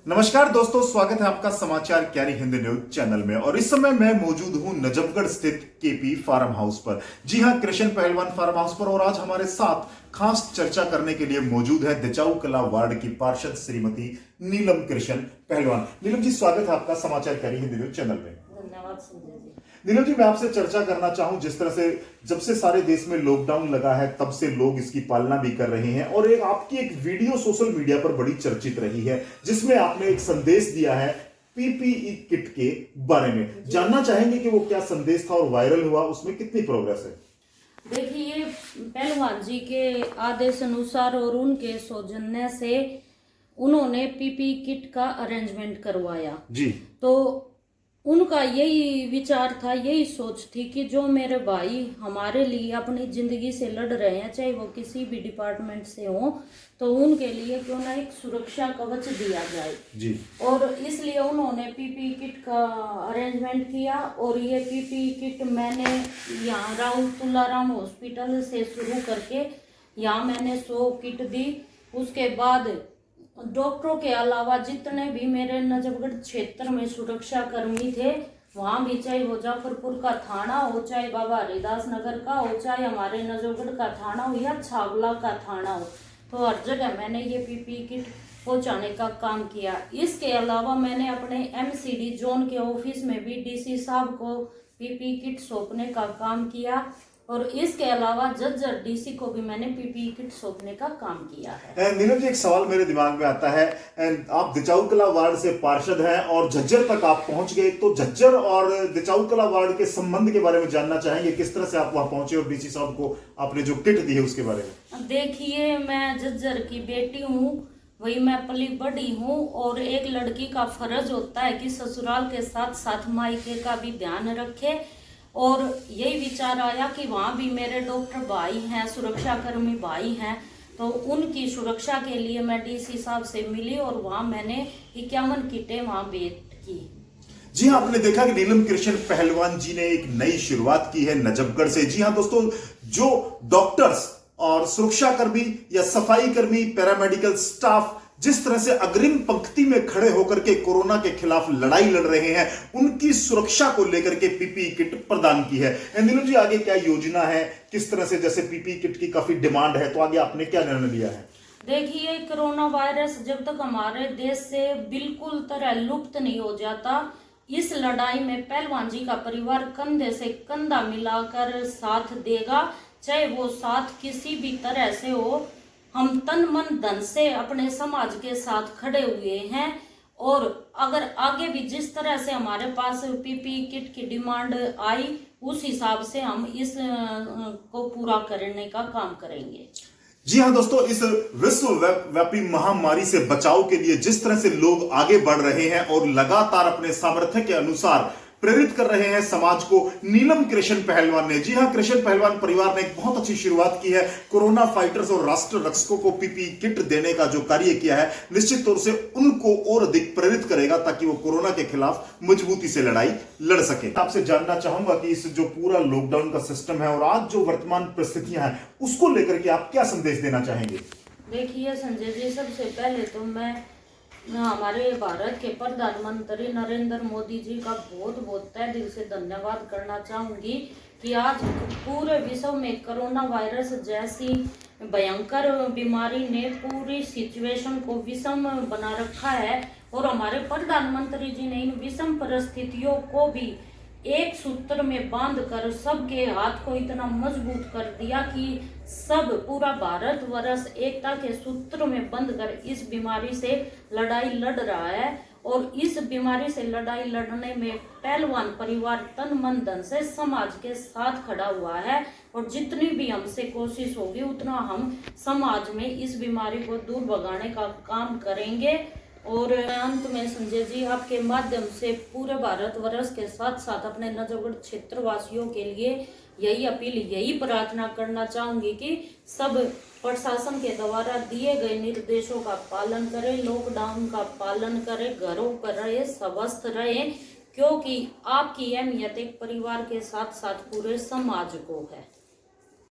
नमस्कार दोस्तों, स्वागत है आपका समाचार क्यारी हिंदी न्यूज चैनल में। और इस समय मैं मौजूद हूं नजफगढ़ स्थित केपी फार्म हाउस पर। जी हां, कृष्ण पहलवान फार्म हाउस पर। और आज हमारे साथ खास चर्चा करने के लिए मौजूद है दिचाऊ कला वार्ड की पार्षद श्रीमती नीलम कृष्ण पहलवान। नीलम जी, स्वागत है आपका समाचार क्यारी हिंदी न्यूज चैनल में। धन्यवाद संजय जी। नीलम जी, मैं आपसे चर्चा करना चाहूं, जिस तरह से जब से सारे देश में लॉकडाउन लगा है तब से लोग इसकी पालना भी कर रहे हैं। और आपकी एक वीडियो सोशल मीडिया पर बड़ी चर्चित रही है, जिसमें आपने एक संदेश दिया है पीपीई किट के बारे में। जानना चाहेंगे कि वो क्या संदेश था और वायरल हुआ, उसमें कितनी प्रोग्रेस है? देखिए, पहलवान जी के आदेश अनुसार और उनके सौजन्य से उन्होंने पीपीई किट का अरेंजमेंट करवाया जी। तो उनका यही विचार था, यही सोच थी कि जो मेरे भाई हमारे लिए अपनी जिंदगी से लड़ रहे हैं, चाहे वो किसी भी डिपार्टमेंट से हो, तो उनके लिए क्यों ना एक सुरक्षा कवच दिया जाए जी। और इसलिए उन्होंने पीपीई किट का अरेंजमेंट किया। और ये पीपीई किट मैंने यहाँ राहुल तुलाराम हॉस्पिटल से शुरू करके यहाँ मैंने 100 किट दी। उसके बाद डॉक्टरों के अलावा जितने भी मेरे नजफगढ़ क्षेत्र में सुरक्षा कर्मी थे, वहाँ भी, चाहे वो जाफरपुर का थाना हो, चाहे बाबा हरिदास नगर का हो, चाहे हमारे नजफगढ़ का थाना हो या छावला का थाना हो, तो हर जगह मैंने ये पीपीई किट पहुंचाने का काम किया। इसके अलावा मैंने अपने एमसीडी जोन के ऑफिस में भी डीसी साहब को पीपीई किट सौंपने का काम किया। और इसके अलावा झज्जर डीसी को भी मैंने पीपीई किट सौंपने का काम किया है। नीलम जी, एक सवाल मेरे दिमाग में आता है। आप दिचाऊ कला वार्ड से पार्षद हैं और झज्जर तक आप पहुंच गए, तो झज्जर और दिचाऊ कला वार्ड के संबंध के बारे में जानना चाहेंगे। किस तरह से आप वहां पहुंचे और डीसी साहब को आपने जो किट दी है उसके बारे में? देखिए, मैं झज्जर की बेटी हूँ, वही मैं पली बड़ी हूँ। और एक लड़की का फर्ज होता है कि ससुराल के साथ साथ मायके का भी ध्यान रखे। और यही विचार आया कि वहाँ भी मेरे डॉक्टर भाई हैं, सुरक्षाकर्मी भाई हैं, तो उनकी सुरक्षा के लिए मैं डीसी साहब से मिली और वहाँ मैंने 51 किटें वहाँ भेंट की। जी हाँ, आपने देखा कि नीलम कृष्ण पहलवान जी ने एक नई शुरुआत की है नजफगढ़ से। जी हाँ दोस्तों, जो डॉक्टर्स और सुरक्षाकर्मी या सफाई कर्मी, पैरामेडिकल स्टाफ जिस तरह से अग्रिम पंक्ति में खड़े होकर के कोरोना के खिलाफ लड़ाई लड़ रहे हैं, उनकी सुरक्षा को लेकर के पीपीई किट प्रदान की है। नीलम जी, आगे क्या योजना है, किस तरह से, जैसे पीपीई किट की काफी डिमांड है, तो आगे आपने क्या निर्णय लिया है? देखिए, कोरोना वायरस जब तक हमारे देश से बिल्कुल तरह लुप्त नहीं हो जाता, इस लड़ाई में पहलवान जी का परिवार कंधे से कंधा मिलाकर साथ देगा। चाहे वो साथ किसी भी तरह से हो, हम तन मन धन से अपने समाज के साथ खड़े हुए हैं। और अगर आगे भी जिस तरह से हमारे पास पीपीई किट की डिमांड आई, उस हिसाब से हम इस को पूरा करने का काम करेंगे। जी हाँ दोस्तों, इस विश्वव्यापी महामारी से बचाव के लिए जिस तरह से लोग आगे बढ़ रहे हैं और लगातार अपने सामर्थ्य के अनुसार प्रेरित कर रहे हैं समाज को, नीलम कृष्ण पहलवान ने, जी हाँ, कृष्ण पहलवान परिवार ने एक बहुत अच्छी शुरुआत की है। कोरोना फाइटर्स और राष्ट्र रक्षकों को पीपीई किट देने का जो कार्य किया है, निश्चित तौर से उनको और अधिक प्रेरित करेगा ताकि वो कोरोना के खिलाफ मजबूती से लड़ाई लड़ सके। आपसे जानना चाहूंगा कि इस जो पूरा लॉकडाउन का सिस्टम है और आज जो वर्तमान परिस्थितियां हैं, उसको लेकर के आप क्या संदेश देना चाहेंगे? देखिए संजय जी, सबसे पहले तो मैं हमारे भारत के प्रधानमंत्री नरेंद्र मोदी जी का बहुत बहुत तहे दिल से धन्यवाद करना चाहूँगी कि आज पूरे विश्व में कोरोना वायरस जैसी भयंकर बीमारी ने पूरी सिचुएशन को विषम बना रखा है। और हमारे प्रधानमंत्री जी ने इन विषम परिस्थितियों को भी एक सूत्र में बांधकर सबके हाथ को इतना मजबूत कर दिया कि सब पूरा भारतवर्ष एकता के सूत्र में बंधकर इस बीमारी से लड़ाई लड़ रहा है। और इस बीमारी से लड़ाई लड़ने में पहलवान परिवार तन मन धन से समाज के साथ खड़ा हुआ है। और जितनी भी हमसे कोशिश होगी उतना हम समाज में इस बीमारी को दूर भगाने का काम करेंगे। और अंत में संजय जी, आपके माध्यम से पूरे भारतवर्ष के साथ साथ अपने नजफगढ़ क्षेत्र वासियों के लिए यही अपील, यही प्रार्थना करना चाहूंगी कि सब प्रशासन के द्वारा दिए गए निर्देशों का पालन करें, लॉकडाउन का पालन करें, घरों पर रहे, स्वस्थ रहे, क्योंकि आपकी अहमियत एक परिवार के साथ साथ पूरे समाज को है।